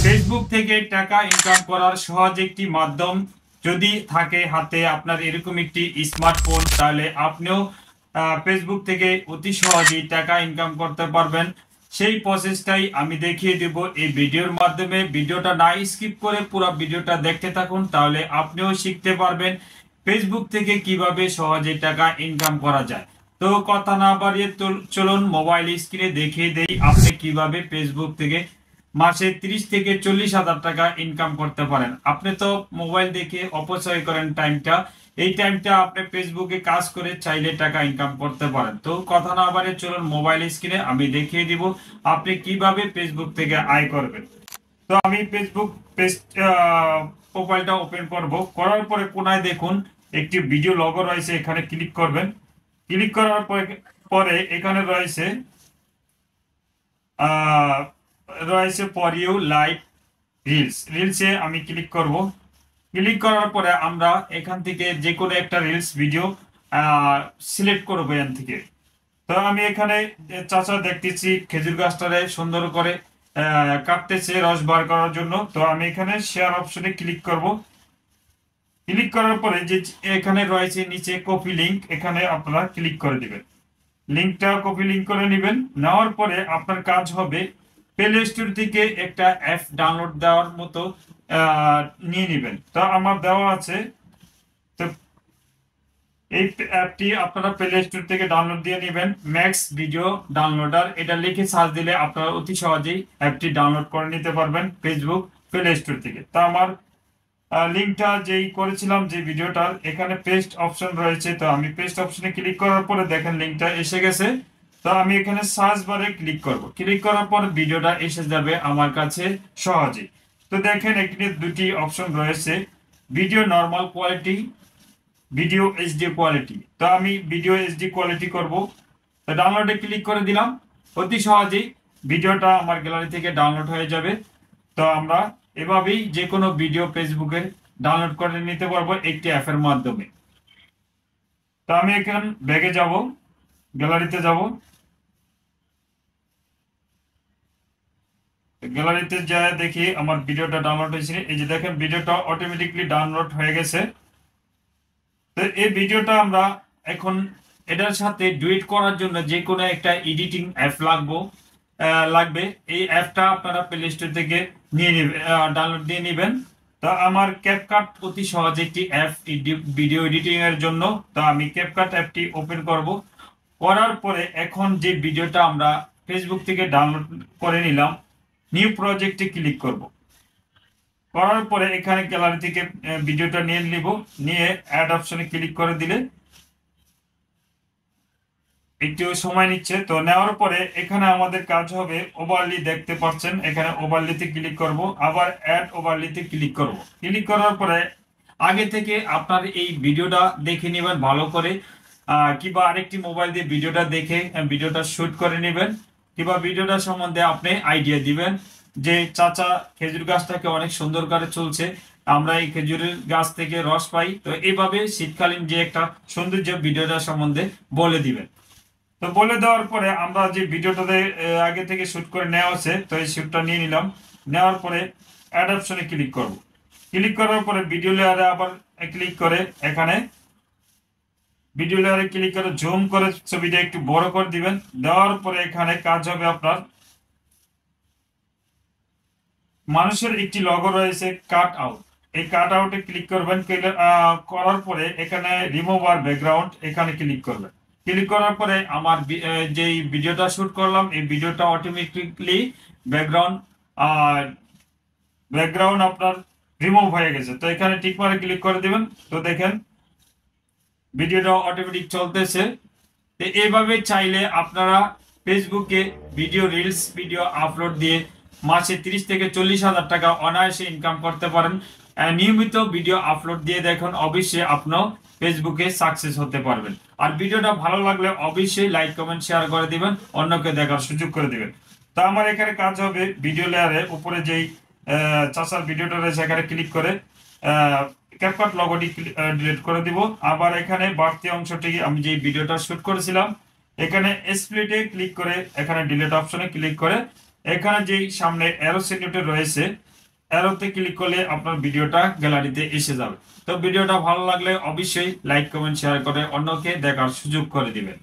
Facebook থেকে টাকা income করার সহজ একটি মাধ্যম যদি থাকে হাতে আপনার এরকম একটি স্মার্টফোন, তাহলে আপনিও ফেসবুক থেকে অতি সহজেই টাকা ইনকাম করতে পারবেন। সেই প্রসেসটাই আমি দেখিয়ে দেব এই ভিডিওর মাধ্যমে। ভিডিওটা না স্কিপ করে পুরো ভিডিওটা দেখতে থাকুন, তাহলে আপনিও শিখতে পারবেন ফেসবুক থেকে কিভাবে সহজে টাকা ইনকাম করা যায়। তো কথা না বাড়িয়ে চলুন মোবাইল স্ক্রিনে দেখিয়ে দেই আপনি কিভাবে ফেসবুক থেকে মাসে 30 থেকে 40 হাজার টাকা ইনকাম করতে পারেন। আপনি তো মোবাইল দেখে অপচয় করেন টাইমটা, এই টাইমটা আপনি ফেসবুকে কাজ করে চাইলে টাকা ইনকাম করতে পারেন। তো কথা না বাড়িয়ে চলুন মোবাইল স্ক্রিনে আমি দেখিয়ে দিব আপনি কিভাবে ফেসবুক থেকে আয় করবেন। তো আমি ফেসবুক পেজ প্রোফাইলটা ওপেন করব। করার পরে কোনায় দেখুন একটি ভিডিও লগো রয়েছে, এখানে ক্লিক করবেন। ক্লিক করার পরে এখানে রয়েছে রয়েছে ফর ইউ লাইভ রিলসে আমি ক্লিক করব। ক্লিক করার পরে আমরা এখান থেকে যে কোনো একটা রিলস ভিডিও সিলেক্ট করবো এখান থেকে। তো আমি এখানে চাচা দেখতেছি খেজুর গাছটারে সুন্দর করে কাটতেছে রস বার করার জন্য। তো আমি এখানে শেয়ার অপশনে ক্লিক করব। ক্লিক করার পরে যে এখানে রয়েছে নিচে কপি লিংক, এখানে আপনারা ক্লিক করে দিবেন। লিংকটা কপি লিংক করে নেবেন। নেওয়ার পরে আপনার কাজ হবে প্লে স্টোর থেকে একটা অ্যাপ ডাউনলোড দেওয়ার মতো নিয়ে নেবেন। তো আমার দেওয়া আছে। তো এই অ্যাপটি আপনারা প্লে স্টোর থেকে ডাউনলোড দিয়ে নেবেন। ম্যাক্স ভিডিও ডাউনলোডার এটা লিখে সার্চ দিলে আপনারা অতি সহজেই অ্যাপটি ডাউনলোড করে নিতে পারবেন ফেসবুক প্লে স্টোর থেকে। তো আমার লিংকটা যেই করেছিলাম যে ভিডিওটার, এখানে পেস্ট অপশন রয়েছে। তো আমি পেস্ট অপশনে ক্লিক করার পরে দেখেন লিংকটা এসে গেছে। তো আমি এখানে সার্চ বারে ক্লিক করব। ক্লিক করার পর ভিডিওটা এসে যাবে আমার কাছে সহজে। তো দেখেন এখানে দুটি অপশন রয়েছে, video normal quality, video HD quality. তো আমি ভিডিও এইচডি কোয়ালিটি করব। তো ডাউনলোডে ক্লিক করে দিলাম। অতি সহজেই ভিডিওটা আমার গ্যালারি থেকে ডাউনলোড হয়ে যাবে। তো আমরা এভাবেই যে কোনো ভিডিও ফেসবুকে ডাউনলোড করে নিতে পারবো একটি অ্যাপের মাধ্যমে। তো আমি এখন ব্যাগে যাব, গ্যালারিতে যাব। গ্যালারিতে যা দেখি আমার ভিডিওটা ডাউনলোড হয়েছে। এই যে দেখেন ভিডিওটা অটোমেটিকলি ডাউনলোড হয়ে গেছে। তো এই ভিডিওটা আমরা এখন এটার সাথে ডুয়েট করার জন্য যে কোনো একটা এডিটিং অ্যাপ লাগবে। এই অ্যাপটা আপনারা প্লে স্টোর থেকে নিয়ে নেবেন, ডাউনলোড দিয়ে নেবেন। তো আমার ক্যাপকাট অতি সহজ একটি অ্যাপ ভিডিও এডিটিং এর জন্য। তো আমি ক্যাপকাট অ্যাপটি ওপেন করব। করার পরে এখন যে ভিডিওটা আমরা ফেসবুক থেকে ডাউনলোড করে নিলাম, নিউ প্রজেক্টে ক্লিক করব। করার পরে এখানে গ্যালারি থেকে ভিডিওটা নিয়ে নিব। নিয়ে অ্যাড অপশনে ক্লিক করে দিলে একটু সময় নিচ্ছে। তো নেওয়ার পরে এখানে আমাদের কাজ হবে ওভারলি, দেখতে পাচ্ছেন এখানে ওভারলিতে ক্লিক করব। আবার অ্যাড ওভারলিতে ক্লিক করব। ক্লিক করার পরে আগে থেকে আপনার এই ভিডিওটা দেখে নেবেন ভালো করে, কিংবা আরেকটি মোবাইল দিয়ে ভিডিওটা দেখে ভিডিওটা শুট করে নেবেন, কিংবা ভিডিওটা সম্বন্ধে আপনি আইডিয়া দিবেন যে চাচা খেজুর গাছটাকে অনেক সুন্দর করে চলছে, আমরা এই খেজুরের গাছ থেকে রস পাই। তো এইভাবে শীতকালীন যে একটা সৌন্দর্য ভিডিওটা সম্বন্ধে বলে দিবেন। তো বলে দেওয়ার পরে আমরা যে ভিডিওটাতে আগে থেকে শুট করে নেওয়া আছে, তো এই শুটটা নিয়ে নিলাম। নেওয়ার পরে অ্যাড অপশনে ক্লিক করব। ক্লিক করার পরে ভিডিও লেয়ারে আবার ক্লিক করে এখানে ভিডিও লেয়ারে ক্লিক করে জুম করে ছবিটা একটু বড় করে দিবেন। দেওয়ার পরে এখানে কাজ হবে আপনার মানুষের একটি লগো রয়েছে কাট আউট, এই কাট আউটে ক্লিক করবেন। করার পরে এখানে রিমুভ আর ব্যাকগ্রাউন্ড এখানে ক্লিক করবেন। ক্লিক করার পরে আমার যেই ভিডিওটা শুট করলাম এই ভিডিওটা অটোমেটিকলি ব্যাকগ্রাউন্ড ব্যাকগ্রাউন্ড আপনার রিমুভ হয়ে গেছে। তো এখানে টিক মারে ক্লিক করে দিবেন। তো দেখেন ভিডিওটা অটোমেটিক চলতেছে। তো এইভাবে চাইলে আপনারা ফেসবুকে ভিডিও রিলস ভিডিও আপলোড দিয়ে মাসে 30 থেকে 40 হাজার টাকা অনায়াসে ইনকাম করতে পারেন। নিয়মিত ভিডিও আপলোড দিয়ে দেখুন, অবশ্যই আপনিও ফেসবুকে সাকসেস হতে পারবেন। আর ভিডিওটা ভালো লাগলে অবশ্যই লাইক কমেন্ট শেয়ার করে দিবেন, অন্যকে দেখার সুযোগ করে দিবেন। তো আমার এখানে কাজ হবে ভিডিও লেয়ারে উপরে যেই চাচার ভিডিওটা রয়েছে এখানে ক্লিক করে ক্যাপকাট লগোটি ডিলিট করে দিব। আবার এখানে বাড়তি অংশটি আমি যে ভিডিওটা শুট করেছিলাম এখানে স্প্লিটে ক্লিক করে এখানে ডিলিট অপশনে ক্লিক করে এখানে যেই সামনে অ্যারো সিগনেটর রয়েছে অ্যারোতে ক্লিক করলে আপনার ভিডিওটা গ্যালারিতে এসে যাবে। তো ভিডিওটা ভালো লাগলে অবশ্যই লাইক কমেন্ট শেয়ার করে অন্যকে দেখার সুযোগ করে দিবেন।